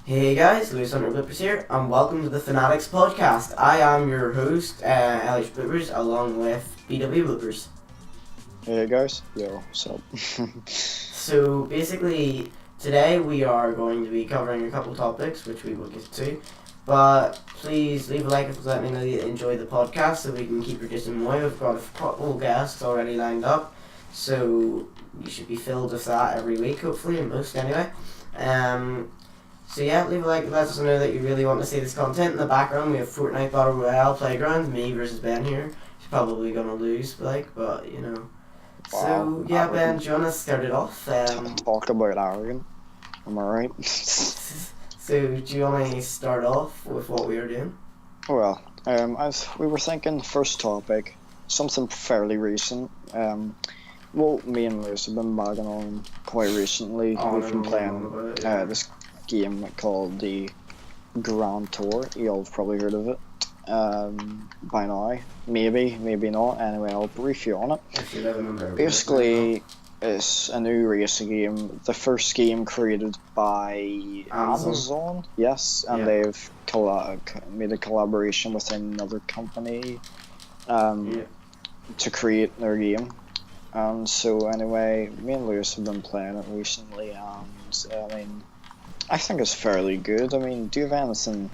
Hey guys, Lewis Hunter Blippers here, and welcome to the TheFanaticsPodcast. I am your host, LH Blippers, along with BW Blippers. Hey guys, yo, what's up? So basically, today we are going to be covering a couple topics, which we will get to. But please leave a like if you let me know you enjoy the podcast, so we can keep producing more. We've got a couple guests already lined up, so you should be filled with that every week, hopefully, and most anyway. So yeah, leave a like, let us know that you really want to see this content. In the background we have Fortnite Battle Royale Playground, me versus Ben here. He's probably gonna lose, but you know. Wow, So yeah, Ben, arrogant. do you wanna start it off? Talk about arrogant. Am I right? So do you wanna start off with what we are doing? Well, we were thinking first topic, something fairly recent. Me and Lewis have been bagging on quite recently. We've been playing this game called the Grand Tour. You all have probably heard of it by now. Maybe not. Anyway, I'll brief you on it. Basically, it's a new racing game. The first game created by Amazon. Yes, and they've made a collaboration with another company to create their game. And so anyway, me and Lewis have been playing it recently, and I think it's fairly good. Do you have anything,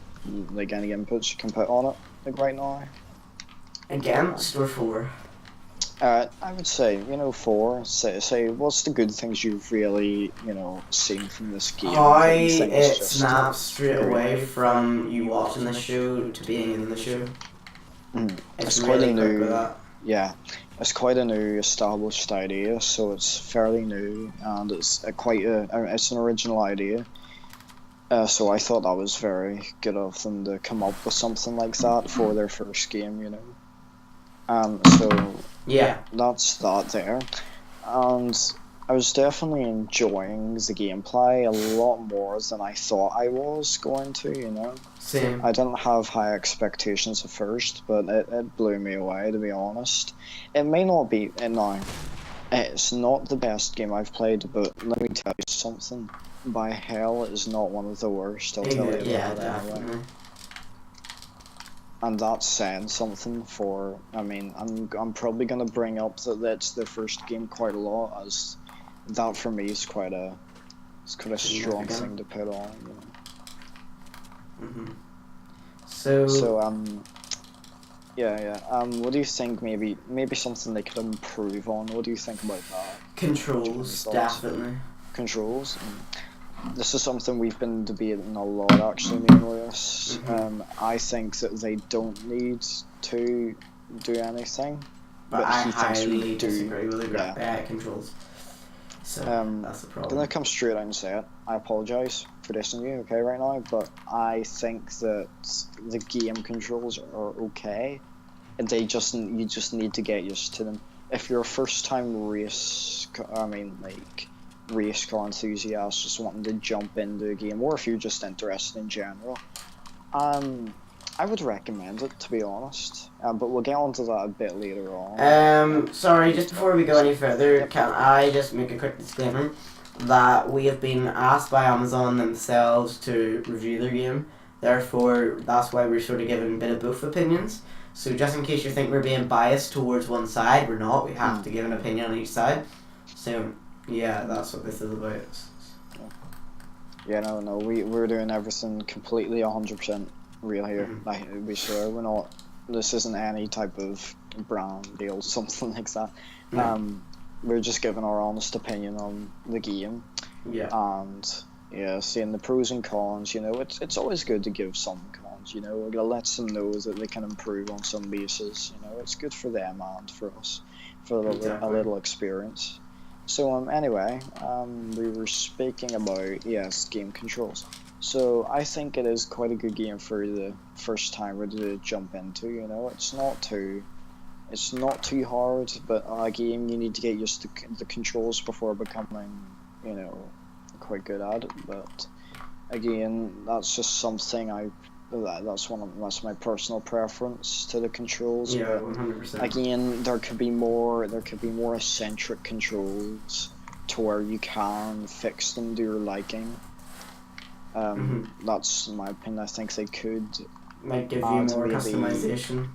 like any inputs you can put on it, like right now? Against or for? I would say, 4. Say, what's the good things you've really, seen from this game? How it snaps straight away from you watching the show to being in the show. It's quite really a quick new, with that. yeah, it's quite a new established idea, so it's fairly new, and it's it's an original idea. So I thought that was very good of them to come up with something like that for their first game, So Yeah. that's that there. And I was definitely enjoying the gameplay a lot more than I thought I was going to, Same. I didn't have high expectations at first, but it blew me away, to be honest. It may not be, no, it's not the best game I've played, but let me tell you something. By hell, it is not one of the worst, I'll tell you Yeah, that definitely. anyway. And that's saying something for, I'm probably going to bring up that that's the first game quite a lot, as that for me is quite a strong thing to put on, So, yeah. What do you think? Maybe something they could improve on. What do you think about that? controls, definitely. Controls. This is something we've been debating a lot, actually, me and Lewis. I think that they don't need to do anything, But I he thinks highly we do. disagree with the controls. So that's the I'm problem. gonna come straight out and say it. I apologise for dissing you, okay, right now, but I think that the game controls are okay. And you just need to get used to them. If you're a first-time race car enthusiast just wanting to jump into a game, or if you're just interested in general, I would recommend it, to be honest. But we'll get onto that a bit later on. Sorry, just before we go any further, can I just make a quick disclaimer that we have been asked by Amazon themselves to review their game. Therefore, that's why we're sort of giving a bit of both opinions. So just in case you think we're being biased towards one side, we're not. We have to give an opinion on each side. So yeah, that's what this is about. Yeah, no, we're doing everything completely 100% real here. We sure we're not. This isn't any type of brand deal, something like that. We're just giving our honest opinion on the game. Yeah. And yeah, seeing the pros and cons. It's always good to give some cons. It lets them know that they can improve on some bases. It's good for them and for us, for a little experience. So anyway, we were speaking about game controls. So I think it is quite a good game for the first timer to jump into. It's not too hard, but a game you need to get used to the controls before becoming quite good at it. But again, that's just something that's my personal preference to the controls. Yeah, 100%. Again, there could be more eccentric controls to where you can fix them to your liking. That's my opinion. I think they could. Might give you add more maybe- customization.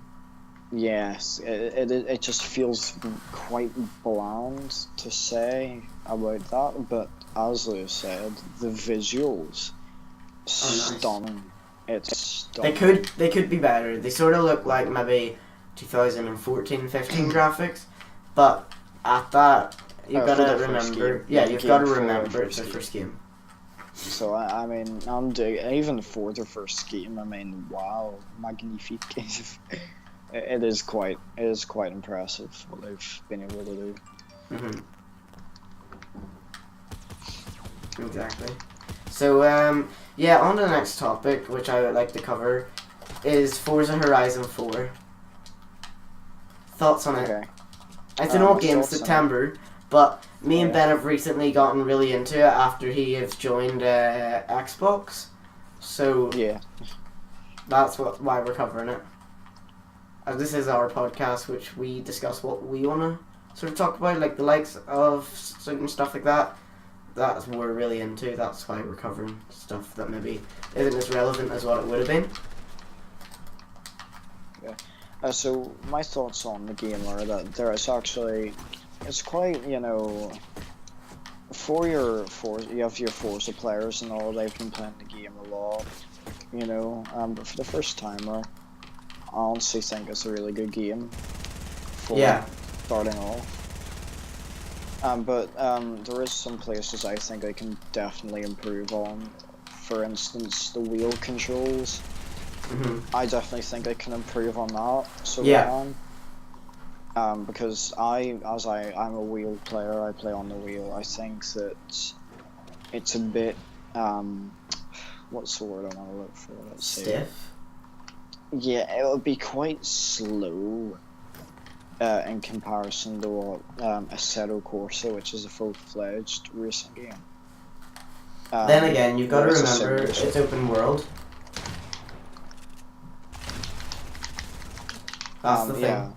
Yes, it just feels quite bland to say about that, but as Lewis said, the visuals, nice. stunning. It's stunning. They could be better. They sort of look like maybe 2014-15 graphics, but at that you've got to remember. Yeah, you've got to remember it's the first game. So I mean, even for the first game, I mean, wow, magnifique. It is quite impressive what they've been able to do. Exactly. So yeah, on to the next topic, which I would like to cover, is ForzaHorizon4. Thoughts on it? Okay. It's an old game, September, but me and Ben have recently gotten really into it after he has joined Xbox. So yeah, that's why we're covering it. This is our podcast, which we discuss what we want to sort of talk about, like the likes of certain stuff like that. That's what we're really into. That's why we're covering stuff that maybe isn't as relevant as what it would have been. Yeah. So my thoughts on the game are that there is actually, it's quite, you know, you have your Forza players and all, they've been playing the game a lot, you know, but for the first timer, I honestly think it's a really good game for starting off. But there is some places I think I can definitely improve on. For instance, the wheel controls. I definitely think I can improve on that. So because I'm a wheel player, I play on the wheel. I think that it's a bit what's the word I want to look for? Let's see. Stiff. Yeah, it would be quite slow in comparison to what Assetto Corsa, which is a full-fledged racing game. Then again, you've got to remember it's open world. That's the thing. Yeah,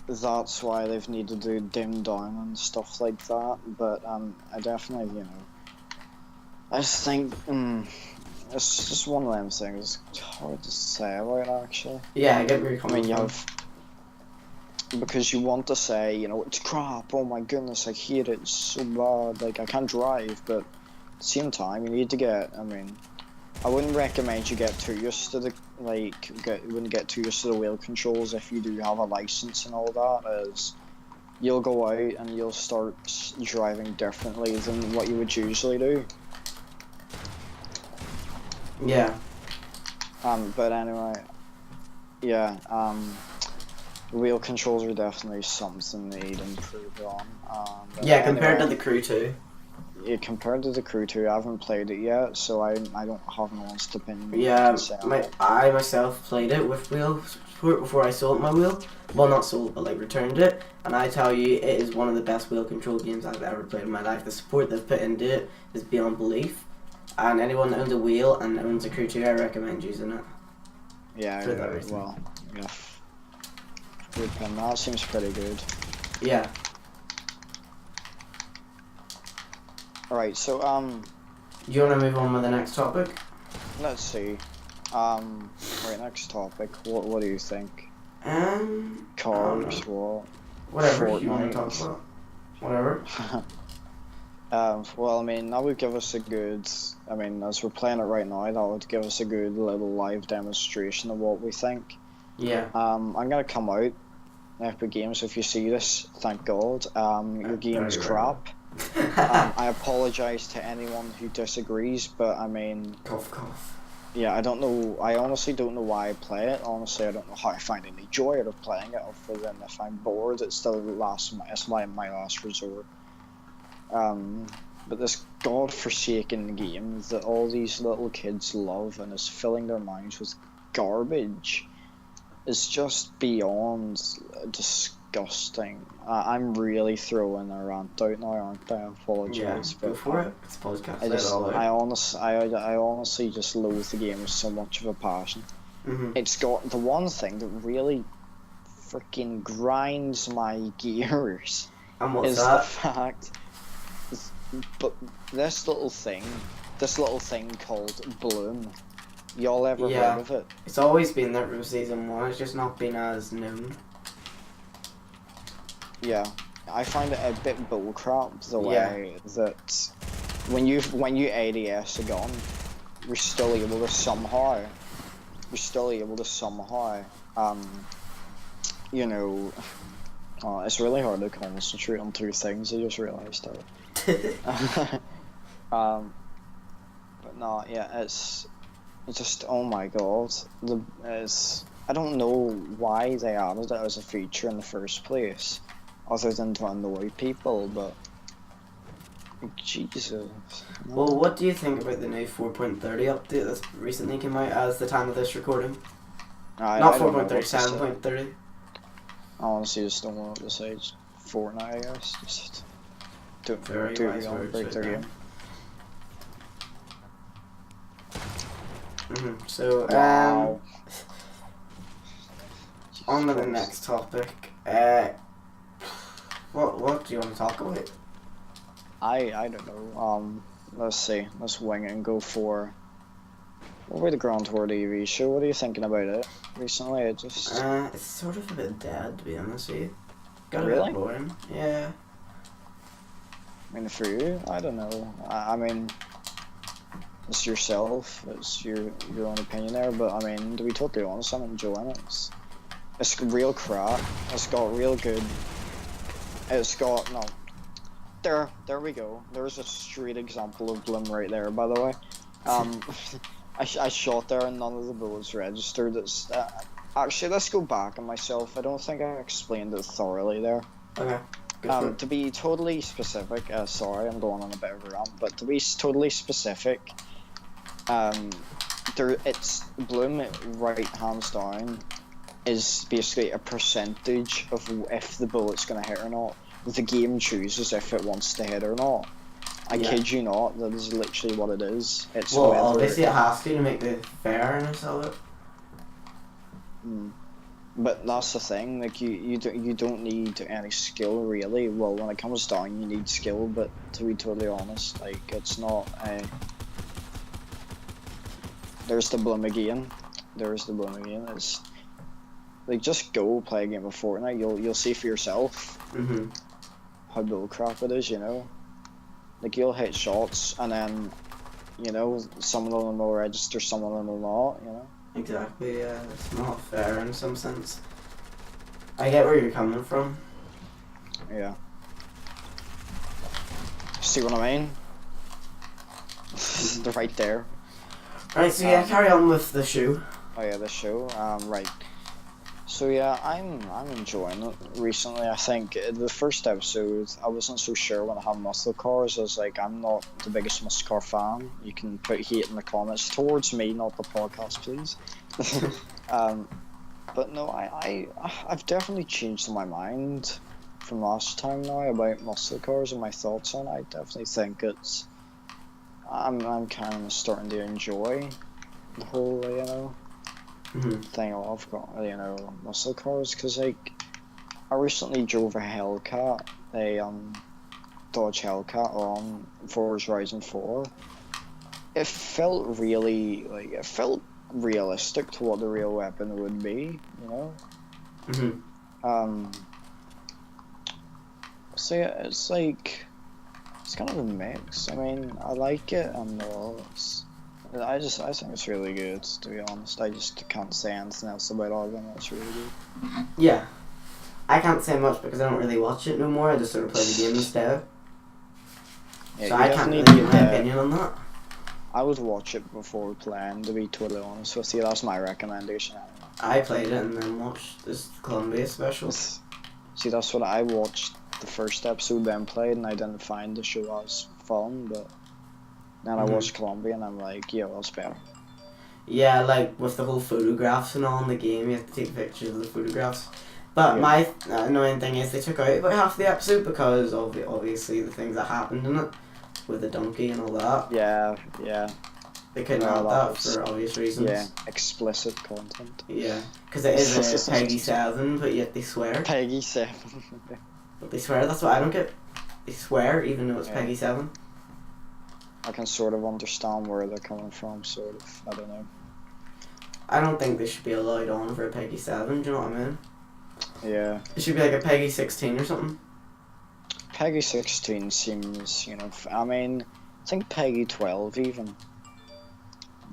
that's why they've needed to dim down and stuff like that. But I definitely, you know, I just think it's just one of them things. It's hard to say about actually. Yeah, I get where you're coming from. Because you want to say, you know, it's crap, oh my goodness, I hate it, it's so bad, like, I can't drive, but at the same time, you need to get, I mean, I wouldn't recommend you get too used to the, wouldn't get too used to the wheel controls if you do have a license and all that, as you'll go out and you'll start driving differently than what you would usually do. Yeah. But anyway, yeah, wheel controls are definitely something they need to improve on. Yeah, compared to the Crew 2. Yeah, compared to the Crew 2, I haven't played it yet, so I don't have an honest opinion. Yeah, I myself played it with wheel support before I sold my wheel. Well, not sold, but like returned it. And I tell you, it is one of the best wheel control games I've ever played in my life. The support they've put into it is beyond belief. And anyone that owns a wheel and owns a Crew 2, I recommend using it. Yeah, well, yeah. Good pen. That seems pretty good. Yeah. Alright, so you wanna move on with the next topic? Let's see. Right, next topic. What do you think? Cars, what? Whatever Fortnite. you wanna talk about. Whatever. Well, I mean, that would give us a good, I mean, as we're playing it right now, that would give us a good little live demonstration of what we think. Yeah. I'm gonna come out, Epic Games, if you see this, thank God. Your game's crap. I apologise to anyone who disagrees, but I mean... Cough, cough. Yeah, I honestly don't know why I play it. Honestly, I don't know how I find any joy out of playing it, other than if I'm bored, it's my last resort. But this god-forsaken game that all these little kids love and is filling their minds with garbage is just beyond disgusting. I'm really throwing a rant out now, aren't I? I apologise. Yeah, go for it. It's a podcast. I honestly just loathe the game with so much of a passion. It's got the one thing that really freaking grinds my gears. And what's is that? the fact. But this little thing this little thing called Bloom. Y'all ever Yeah. heard of it? It's always been there from season 1, it's just not been as known. Yeah. I find it a bit bullcrap the Yeah. way that when you ADS a gun, you're still able to somehow, you know, it's really hard to concentrate on two things. I just realised that. But no, yeah, it's just, oh my god, I don't know why they added it as a feature in the first place, other than to annoy people, but Jesus. No. Well, what do you think about the new 4.30 update that's recently came out as the time of this recording? Not 4.30, 7.30. I honestly just don't know what to say. Just Fortnite, I guess. Just do Very it wise on, words break right their there. game. So, Wow. on to the Jesus next topic. What do you want to talk about? I don't know. Let's see. Let's wing it and go for. What about the Grand Tour TV show? What are you thinking about it recently? It's sort of a bit dead, to be honest with you. Got a Really? bit boring. Yeah. I mean, for you, I don't know. I mean, it's yourself. It's your own opinion there. But I mean, to be totally honest, I'm enjoying it. It's real crap. It's got real good. It's got no. There we go. There's a straight example of Bloom right there. By the way, I shot there and none of the bullets registered. It's actually, let's go back on myself. I don't think I explained it thoroughly there. Okay. Good for it. To be totally specific, sorry, I'm going on a bit of a rant, but to be totally specific, it's Bloom right hands down is basically a percentage of if the bullet's gonna hit or not. The game chooses if it wants to hit or not. I kid you not, that is literally what it is. It's Well, whether obviously it has to make the fairness of it. But that's the thing, like you don't need any skill really. Well, when it comes down, you need skill, but to be totally honest, like it's not a. There's the Bloom again. It's like just go play a game of Fortnite. You'll see for yourself how bullcrap it is. You know, like you'll hit shots and then, you know, some of them will register, some of them will not. You know. Exactly, yeah. It's not fair in some sense. I get where you're coming from. Yeah. See what I mean? They're right there. Right, so yeah, carry on with the show. Oh yeah, the show. Right. So yeah, I'm enjoying it. Recently, I think the first episode, I wasn't so sure when I had muscle cars. I was like, I'm not the biggest muscle car fan. You can put hate in the comments towards me, not the podcast, please. But no, I've definitely changed my mind from last time now about muscle cars and my thoughts on it. I definitely think I'm kind of starting to enjoy the whole, you know, thing of, you know, muscle cars, because like I recently drove a Hellcat, a Dodge Hellcat on ForzaHorizon4. It felt really, like, it felt realistic to what the real weapon would be, you know. So yeah, it's like, it's kind of a mix. I mean, I like it and I think it's really good, to be honest. I just can't say anything else about all of them. It's really good. Yeah. I can't say much because I don't really watch it no more. I just sort of play the game instead. Yeah, so I can't really give my opinion on that. I would watch it before playing, to be totally honest with you. That's my recommendation. I played it and then watched this Columbia special. See, that's what I watched the first episode, then played, and I didn't find the show as fun, but then I watched Columbia and I'm like, yeah, that's better. Yeah, like with the whole photographs and all in the game, you have to take pictures of the photographs. But my annoying thing is they took out about half the episode because of obviously the things that happened in it with the donkey and all that. Yeah. They couldn't have that for obvious reasons. Yeah, explicit content. Yeah, because it is a Peggy 7, but yet they swear. Peggy 7. But they swear, that's what I don't get. They swear even though it's Peggy 7. I can sort of understand where they're coming from, sort of. I don't know. I don't think they should be allowed on for a Peggy 7, do you know what I mean? Yeah. It should be like a Peggy 16 or something. Peggy 16 seems, you know, I mean, I think Peggy 12 even.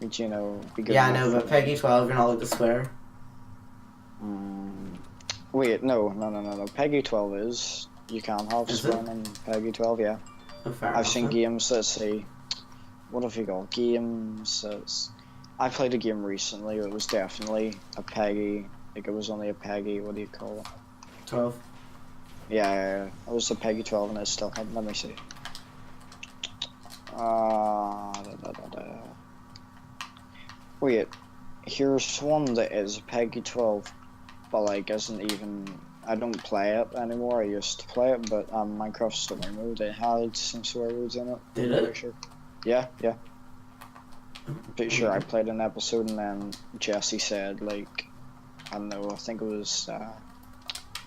Would, you know, be good. Yeah, I know, but Peggy 12, you're not allowed to swear. Wait, no. Peggy 12 is. You can have swearing in Peggy 12, yeah. Oh, fair I've enough, seen then. games that say, what have you got? Games that's. I played a game recently, it was definitely a Peggy, like it was only a Peggy, what do you call it? 12. Yeah, it was a Peggy 12 and it still had, let me see. Wait, here's one that is a Peggy 12, but like isn't even, I don't play it anymore, I used to play it, but Minecraft Story Mode, it had some swear words in it. Did I'm it? pretty sure. Yeah. I'm pretty sure I played an episode and then Jesse said, like, I don't know, I think it was,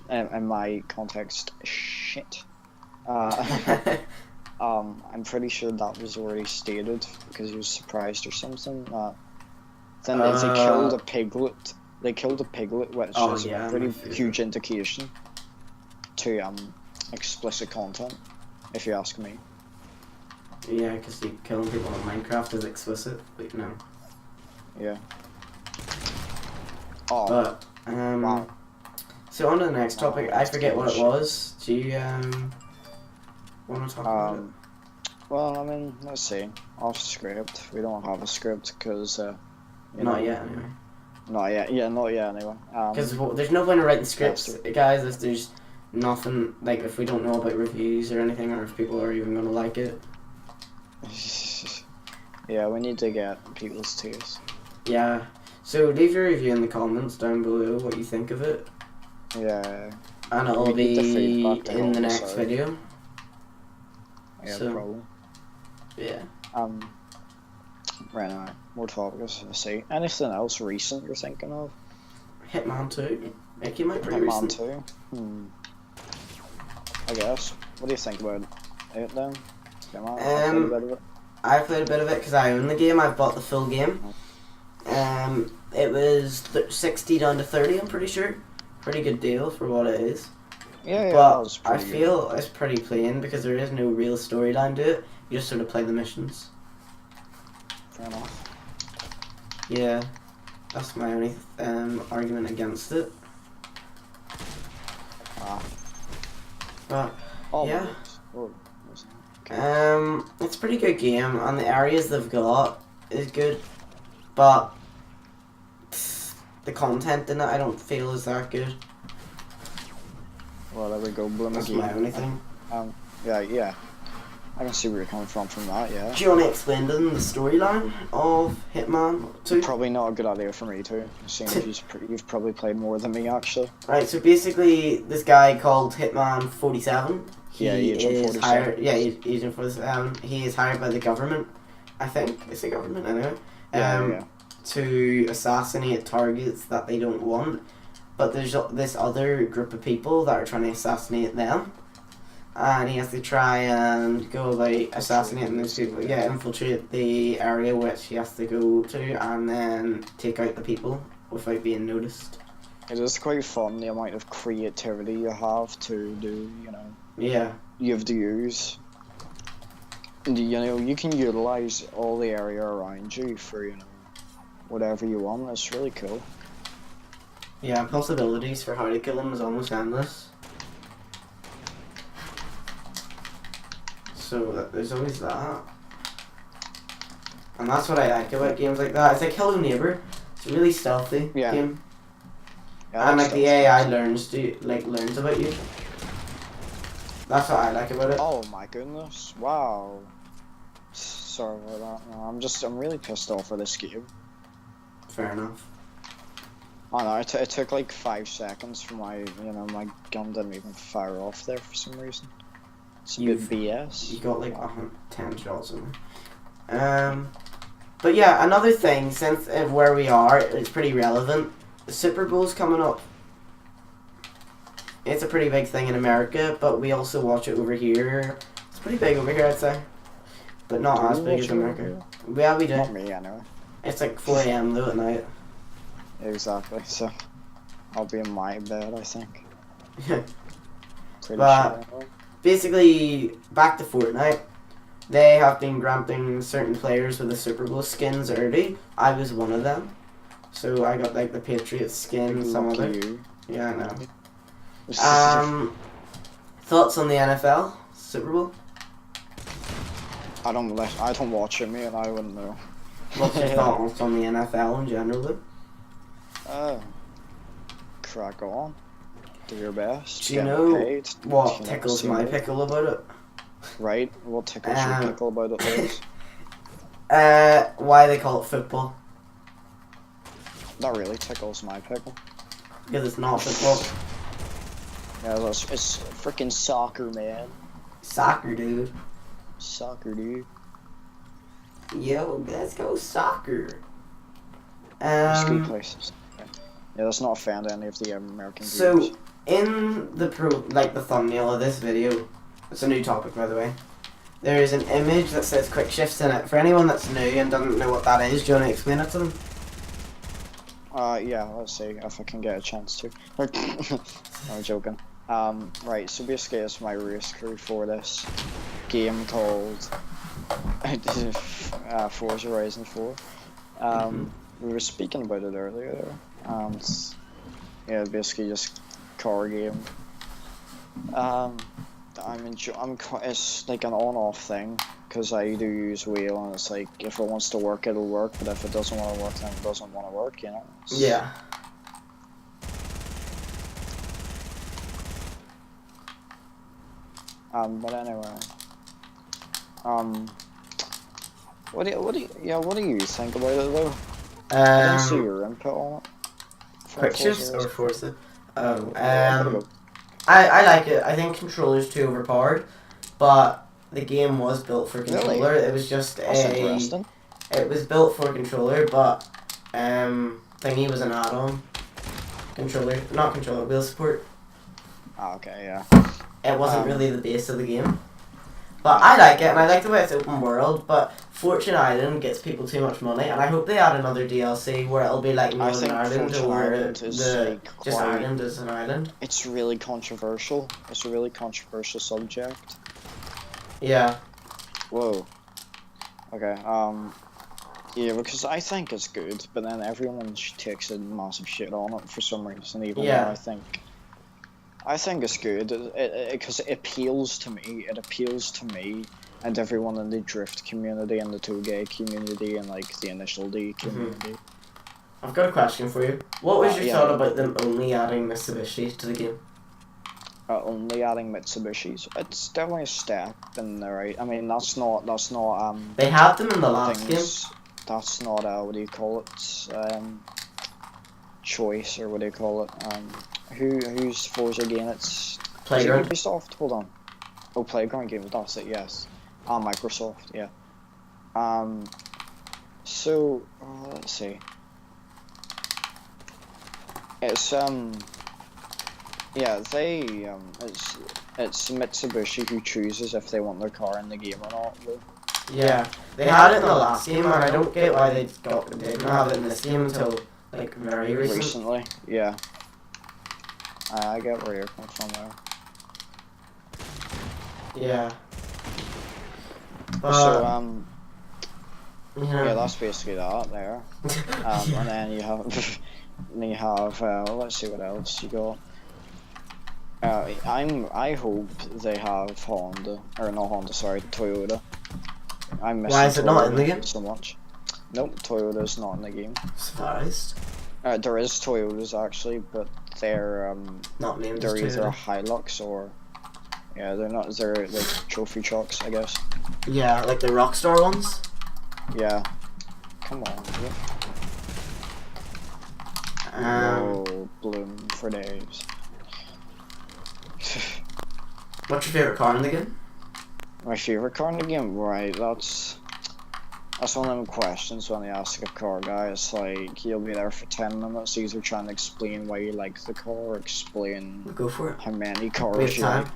in my context, shit. I'm pretty sure that was already stated because he was surprised or something. Then they killed a piglet. They killed a piglet, which is a pretty huge indication to explicit content, if you ask me. Yeah, because killing people in Minecraft is explicit, but no. Yeah. Oh. But, wow. So on to the next topic, I forget what it was. Do you, want to talk about it? Well, I mean, let's see. Off script. We don't have a script because, Not yet, anyway. Not yet. Yeah, not yet, anyway. Because there's no point in writing scripts, guys, if there's nothing, like, if we don't know about reviews or anything, or if people are even going to like it. Yeah, we need to get people's taste. Yeah. So leave your review in the comments down below what you think of it. Yeah. And it'll be in the next video. Yeah, so, probably. Yeah. Right now, more topics. Let's see. Anything else recent you're thinking of? Hitman 2. It came out pretty Hitman recent. 2? I guess. What do you think about it then? I played a bit of it because I own the game. I've bought the full game. It was 60 down to 30, I'm pretty sure. Pretty good deal for what it is. Yeah, but I feel it's pretty plain because there is no real storyline to it. You just sort of play the missions. Fair enough. Yeah, that's my only argument against it. But yeah, it's a pretty good game, and the areas they've got is good, but the content in it I don't feel is that good. Well, there we go. That's my only thing. Yeah. I can see where you're coming from that, yeah. Do you want to explain to them the storyline of Hitman 2? Probably not a good idea for me to, seeing you've probably played more than me, actually. Right, so basically, this guy called Hitman 47. Agent 47. Hired, Agent 47. He is hired by the government, I think. It's the government, anyway. Yeah. To assassinate targets that they don't want. But there's this other group of people that are trying to assassinate them. And he has to try and go about assassinating those people. Yeah, infiltrate the area which he has to go to and then take out the people without being noticed. It is quite fun, the amount of creativity you have to do, Yeah. You have to use. You can utilize all the area around you for, whatever you want. It's really cool. Yeah, possibilities for how to kill them is almost endless. So there's always that. And that's what I like about games like that. It's like Hello Neighbor. It's a really stealthy game. Yeah, and like the AI learns about you. That's what I like about it. Oh my goodness. Wow. Sorry about that. No, I'm really pissed off with this game. Fair enough. I know, it took like 5 seconds for my gun didn't even fire off there for some reason. It's a bit BS. You got like 10 shots in there. But yeah, another thing, since where we are, it's pretty relevant. The Super Bowl's coming up. It's a pretty big thing in America, but we also watch it over here. It's pretty big over here, I'd say. but not Do as you big watch as it America. here? Yeah, we do. Not me, anyway. It's like 4 a.m. though at night. Exactly, so I'll be in my bed, I think. Pretty But sure. basically, back to Fortnite. They have been granting certain players with the Super Bowl skins early. I was one of them. So I got like the Patriots skin and some Lucky other. you. Yeah, I know. Thoughts on the NFL Super Bowl? I don't watch it, mate, and I wouldn't know. What's your thoughts on the NFL in general? Crack on. Do your best. Do you Get know paid. what You tickles see my me. pickle about it? Right? What tickles your pickle about it, Liz? Why they call it football? That really tickles my pickle. Because it's not football. Yeah, it's freaking soccer, man. Soccer, dude. Soccer, dude. Yo, let's go soccer. It's good places. Yeah, let's not offend any of the American So, viewers. in the the thumbnail of this video, it's a new topic by the way, there is an image that says quick shifts in it. For anyone that's new and doesn't know what that is, do you want to explain it to them? Yeah, let's see if I can get a chance to. I'm joking. Right, so basically it's my race crew for this game called ForzaHorizon4. We were speaking about it earlier there, and yeah, basically just car game. It's like an on-off thing, because I do use wheel, and it's like, if it wants to work, it'll work, but if it doesn't want to work, then it doesn't want to work, you know? Yeah. But anyway, what do you think about it though? I didn't see your input on it. Quick shifts or Forza? Oh, Oh, I like it. I think controller's too overpowered, but the game was built for controller. Really? It was just That's interesting. It was built for controller, but thingy was an add-on. Not controller, wheel support. Ah, okay, yeah. It wasn't really the base of the game. But I like it, and I like the way it's open world, but Fortune Island gets people too much money, and I hope they add another DLC where it'll be like Northern Ireland, Fortune or Island is like just Ireland as an island. It's really controversial. It's a really controversial subject. Yeah. Whoa. Okay, yeah, because I think it's good, but then everyone takes a massive shit on it for some reason, even though I think it's good, because it appeals to me. It appeals to me and everyone in the drift community and the 2Gay community and like the initial D community. I've got a question for you. What was your thought about them only adding Mitsubishi to the game? Only adding Mitsubishis. It's definitely a step in the right. I mean, that's not. They had them in the last game. That's not what do you call it? Choice, or what do you call it? Who's Forza game? It's Playground. Ubisoft. Hold on. Oh, Playground game. That's it. Yes. Microsoft. Yeah. So let's see. It's yeah, it's Mitsubishi who chooses if they want their car in the game or not. Yeah, they had it in the last game, and I don't get why they didn't have it in this game until like very recently. Yeah. I get where you're coming from there. Yeah. So yeah, that's basically that there. And then you have let's see what else you got. I hope they have Honda, or not Honda, sorry, Toyota. I miss Why is it not in the Toyota game? so much. Nope, Toyota's not in the game. Surprised. There is Toyotas actually, but they're not named. They're as either Toyota. Hilux or they're not. They're like trophy trucks, I guess. Yeah, like the Rockstar ones. Yeah. Come on. Whoa, bloom for days. What's your favorite car in the game? My favorite car in the game, right? That's one of them questions when they ask a car guy. It's like you'll be there for 10 minutes, either trying to explain why you like the car, or explain Go for it. how many cars you like.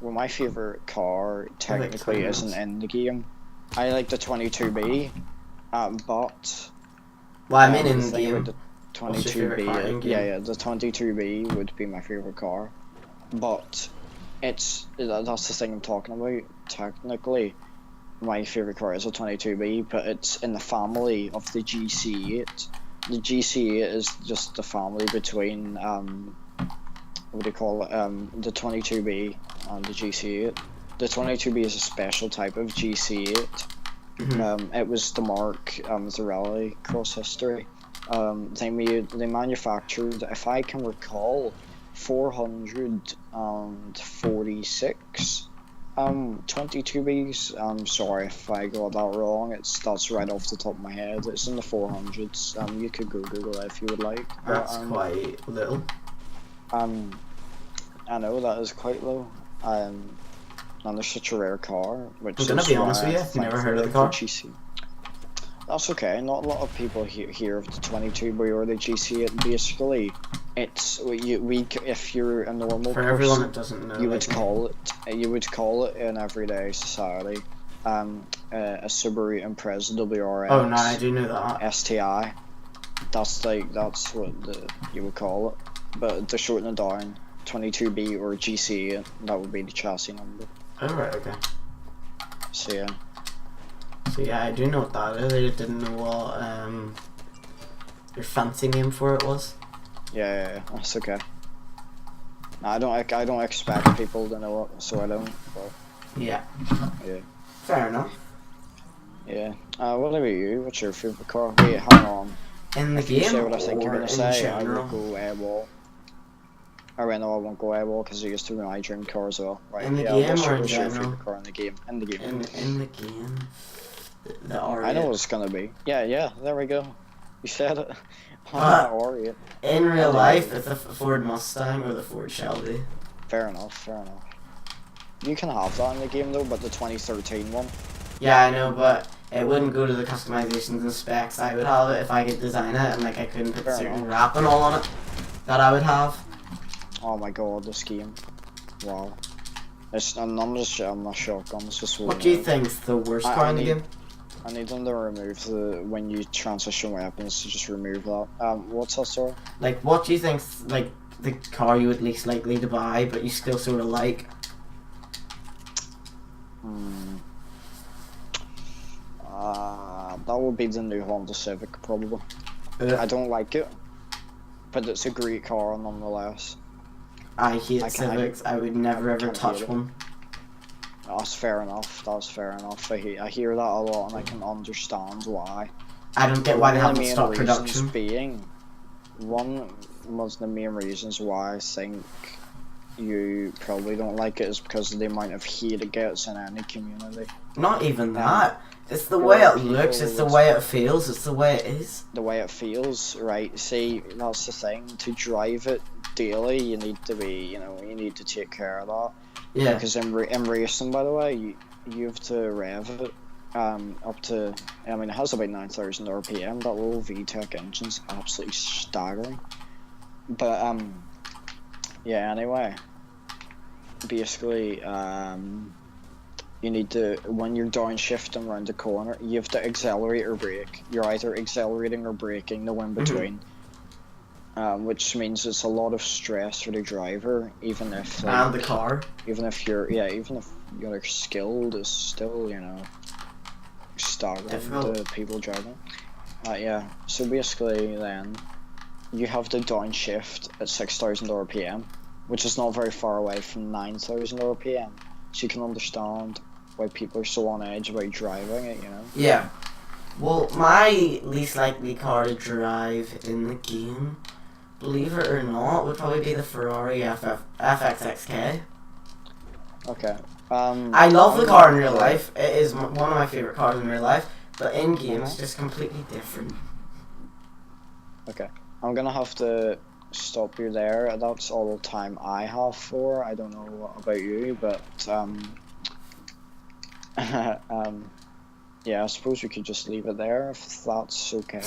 well, my favorite car technically Twin isn't Wheels. in the game. I like the 22B, but Well, I mean the in the thing game. about the What's your favourite car 22B, in game? yeah, the 22B would be my favorite car, but that's the thing I'm talking about. Technically, my favorite car is a 22B, but it's in the family of the GC8. The GC8 is just the family between what do you call it? The 22B and the GC8. The 22B is a special type of GC8. It was the mark, the rally cross history. They manufactured, if I can recall, 446 22Bs. I'm sorry if I got that wrong. That's right off the top of my head. It's in the 400s. You could go Google it if you would like. That's quite little. I know that is quite low. And they're such a rare car, which I'm gonna be honest with you, I've never heard of the car. GC. That's okay. Not a lot of people hear of the 22B or the GC8. Basically, it's if you're a normal For person, everyone that doesn't know, you would call it in everyday society, a Subaru Impreza WRX. Oh no, I do know that. STI. That's what you would call it. But to shorten it down, 22B or GC8, that would be the chassis number. Oh right, okay. So yeah. So yeah, I do know what that is. I just didn't know what your fancy name for it was. Yeah, that's okay. I don't expect people to know it, so I don't. But Yeah. yeah. Fair enough. Yeah. What about you? What's your favorite car? Wait, hang on. In the If you game say what I think you're or gonna in say, I general? will go AWOL. Alright, no, I won't go AWOL because it used to be my dream car as well. Right? In the yeah, game what's or your, in what's your general? favorite car in the game? In the game. In the game, the R8. I know what it's gonna be. Yeah, there we go. You said it. R8. In real life, it's the Ford Mustang or the Ford Shelby. Fair enough. You can have that in the game though, but the 2013 one. Yeah, I know, but it wouldn't go to the customizations and specs I would have it if I could design it, and like I couldn't put Fair certain enough. wrap and all on it that I would have. Oh my god, this game. Wow. I'm not shocked. I'm just What do you think's the worst car in the game? I need them to remove when you transition weapons to just remove that. What's that, sorry? Like, what do you think's like the car you would least likely to buy, but you still sort of like? That would be the new Honda Civic, probably. I don't like it, but it's a great car nonetheless. I hate Civics. I would never ever touch one. That's fair enough. I hear that a lot, and I can understand why. I don't get why they haven't main stopped production. One of the main reasons why I think you probably don't like it is because of the amount of hate it gets in any community. Not even that. It's the way it looks, it's the way it feels, it's the way it is. The way it feels, right? See, that's the thing. To drive it daily, you need to take care of that. Yeah. Because in racing, by the way, you have to rev it up to, I mean, it has about 9,000 RPM. That little VTEC engine's absolutely staggering. But, yeah, anyway. Basically, you need to, when you're downshifting around the corner, you have to accelerate or brake. You're either accelerating or braking, no in between. Which means it's a lot of stress for the driver, even if like, and the car. even if you're skilled, is still staggering Difficult. to people driving. Yeah. So basically, then you have to downshift at 6,000 RPM, which is not very far away from 9,000 RPM. So you can understand why people are so on edge about driving it. Yeah. Well, my least likely car to drive in the game, believe it or not, would probably be the Ferrari FXXK. Okay. I love the car in real life. It is one of my favorite cars in real life, but in game it's just completely different. Okay. I'm gonna have to stop you there. That's all the time I have for. I don't know about you, but yeah, I suppose we could just leave it there if that's okay.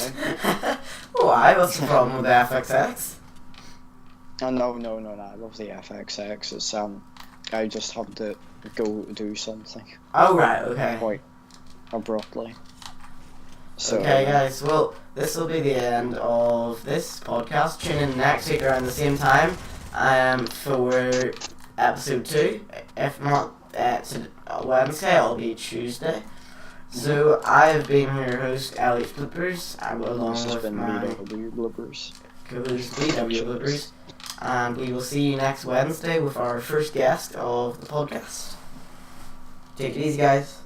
Why? What's the problem with the FXX? Oh, no, I love the FXX. I just have to go do something Oh, right, okay. quite abruptly. So, Okay, guys, well, this will be the end of this podcast. Tune in next week around the same time for episode 2. If not Wednesday, it'll be Tuesday. So, I have been your host, Elliot Flippers, along this has with been my BW Blippers. co-host, BW Flippers. And we will see you next Wednesday with our first guest of the podcast. Take it easy, guys.